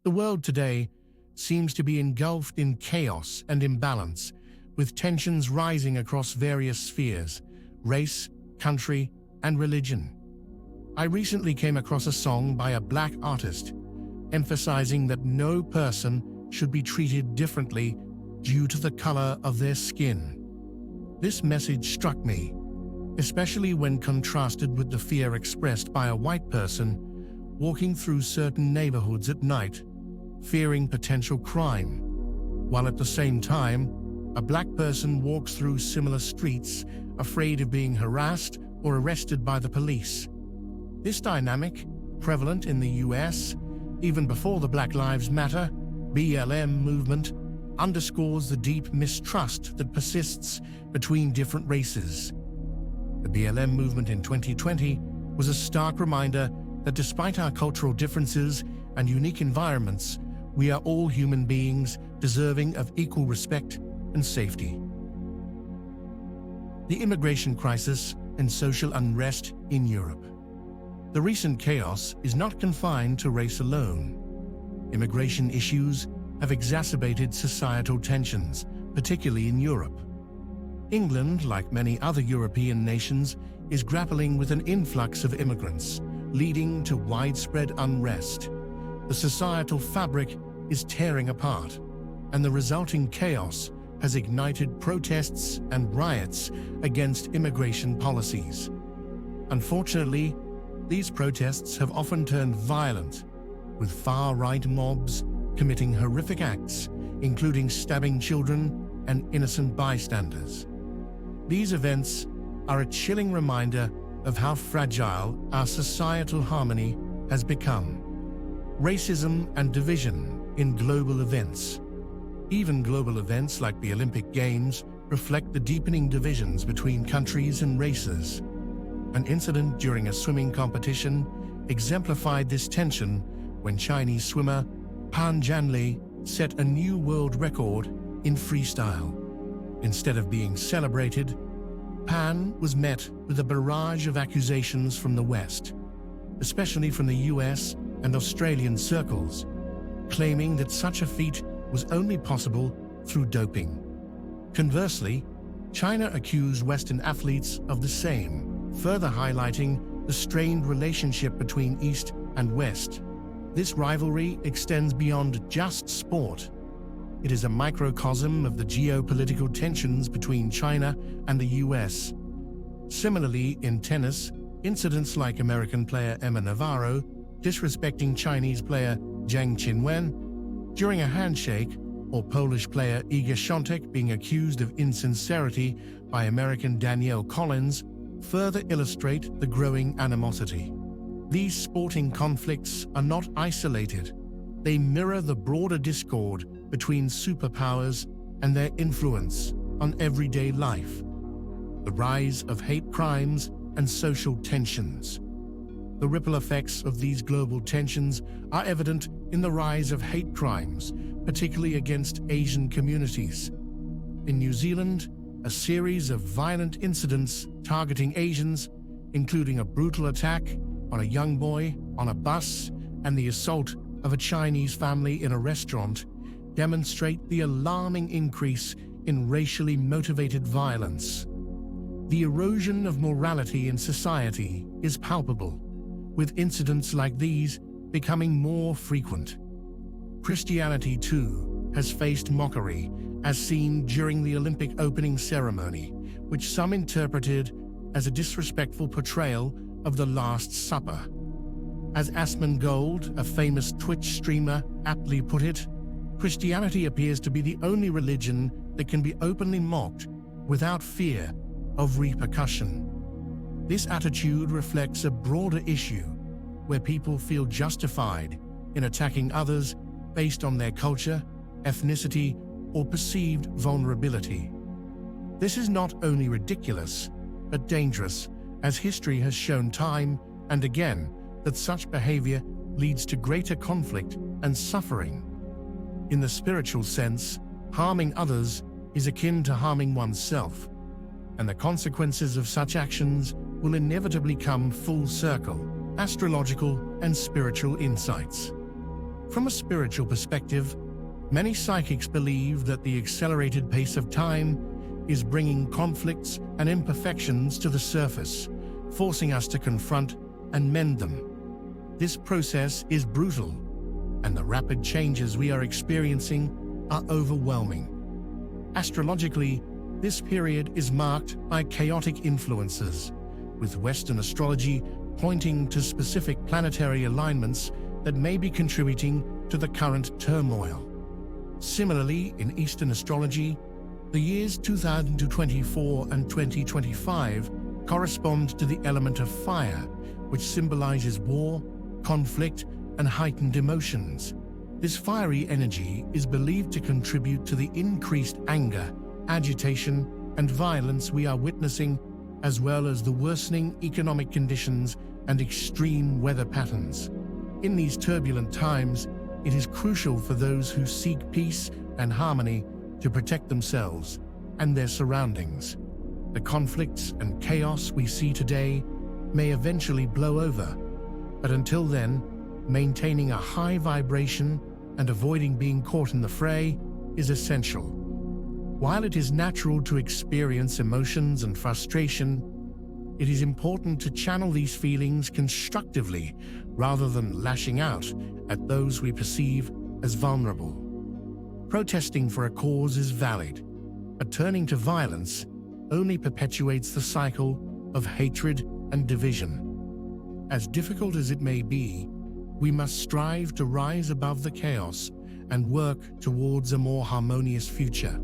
The world today seems to be engulfed in chaos and imbalance, with tensions rising across various spheres: race, country, and religion. I recently came across a song by a black artist, emphasizing that no person should be treated differently due to the color of their skin. This message struck me, especially when contrasted with the fear expressed by a white person walking through certain neighborhoods at night, fearing potential crime, while at the same time, a black person walks through similar streets, afraid of being harassed or arrested by the police. This dynamic, prevalent in the US, even before the Black Lives Matter (BLM) movement, underscores the deep mistrust that persists between different races. The BLM movement in 2020 was a stark reminder that despite our cultural differences and unique environments, we are all human beings deserving of equal respect and safety. The immigration crisis and social unrest in Europe. The recent chaos is not confined to race alone. Immigration issues have exacerbated societal tensions, particularly in Europe. England, like many other European nations, is grappling with an influx of immigrants, leading to widespread unrest. The societal fabric is tearing apart, and the resulting chaos has ignited protests and riots against immigration policies. Unfortunately, these protests have often turned violent, with far-right mobs committing horrific acts, including stabbing children and innocent bystanders. These events are a chilling reminder of how fragile our societal harmony has become. Racism and division in global events. Even global events like the Olympic Games reflect the deepening divisions between countries and races. An incident during a swimming competition exemplified this tension when Chinese swimmer Pan Jianli set a new world record in freestyle. Instead of being celebrated, Pan was met with a barrage of accusations from the West, especially from the US and Australian circles, claiming that such a feat was only possible through doping. Conversely, China accused Western athletes of the same, further highlighting the strained relationship between East and West. This rivalry extends beyond just sport. It is a microcosm of the geopolitical tensions between China and the US. Similarly, in tennis, incidents like American player Emma Navarro disrespecting Chinese player Zheng Qinwen during a handshake, or Polish player Iga Świątek being accused of insincerity by American Danielle Collins, further illustrate the growing animosity. These sporting conflicts are not isolated. They mirror the broader discord between superpowers and their influence on everyday life. The rise of hate crimes and social tensions. The ripple effects of these global tensions are evident in the rise of hate crimes, particularly against Asian communities. In New Zealand, a series of violent incidents targeting Asians, including a brutal attack on a young boy on a bus and the assault of a Chinese family in a restaurant, demonstrate the alarming increase in racially motivated violence. The erosion of morality in society is palpable, with incidents like these becoming more frequent. Christianity, too, has faced mockery, as seen during the Olympic opening ceremony, which some interpreted as a disrespectful portrayal of the Last Supper. As Asmongold, a famous Twitch streamer, aptly put it, Christianity appears to be the only religion that can be openly mocked without fear of repercussion. This attitude reflects a broader issue where people feel justified in attacking others based on their culture, ethnicity, or perceived vulnerability. This is not only ridiculous, but dangerous, as history has shown time and again that such behavior leads to greater conflict and suffering. In the spiritual sense, harming others is akin to harming oneself, and the consequences of such actions will inevitably come full circle. Astrological and spiritual insights. From a spiritual perspective, many psychics believe that the accelerated pace of time is bringing conflicts and imperfections to the surface, forcing us to confront and mend them. This process is brutal, and the rapid changes we are experiencing are overwhelming. Astrologically, this period is marked by chaotic influences, with Western astrology pointing to specific planetary alignments that may be contributing to the current turmoil. Similarly, in Eastern astrology, the years 2024 and 2025 correspond to the element of fire, which symbolizes war, conflict, and heightened emotions. This fiery energy is believed to contribute to the increased anger, agitation, and violence we are witnessing, as well as the worsening economic conditions and extreme weather patterns. In these turbulent times, it is crucial for those who seek peace and harmony to protect themselves and their surroundings. The conflicts and chaos we see today may eventually blow over, but until then, maintaining a high vibration and avoiding being caught in the fray is essential. While it is natural to experience emotions and frustration, it is important to channel these feelings constructively rather than lashing out at those we perceive as vulnerable. Protesting for a cause is valid, but turning to violence only perpetuates the cycle of hatred and division. As difficult as it may be, we must strive to rise above the chaos and work towards a more harmonious future.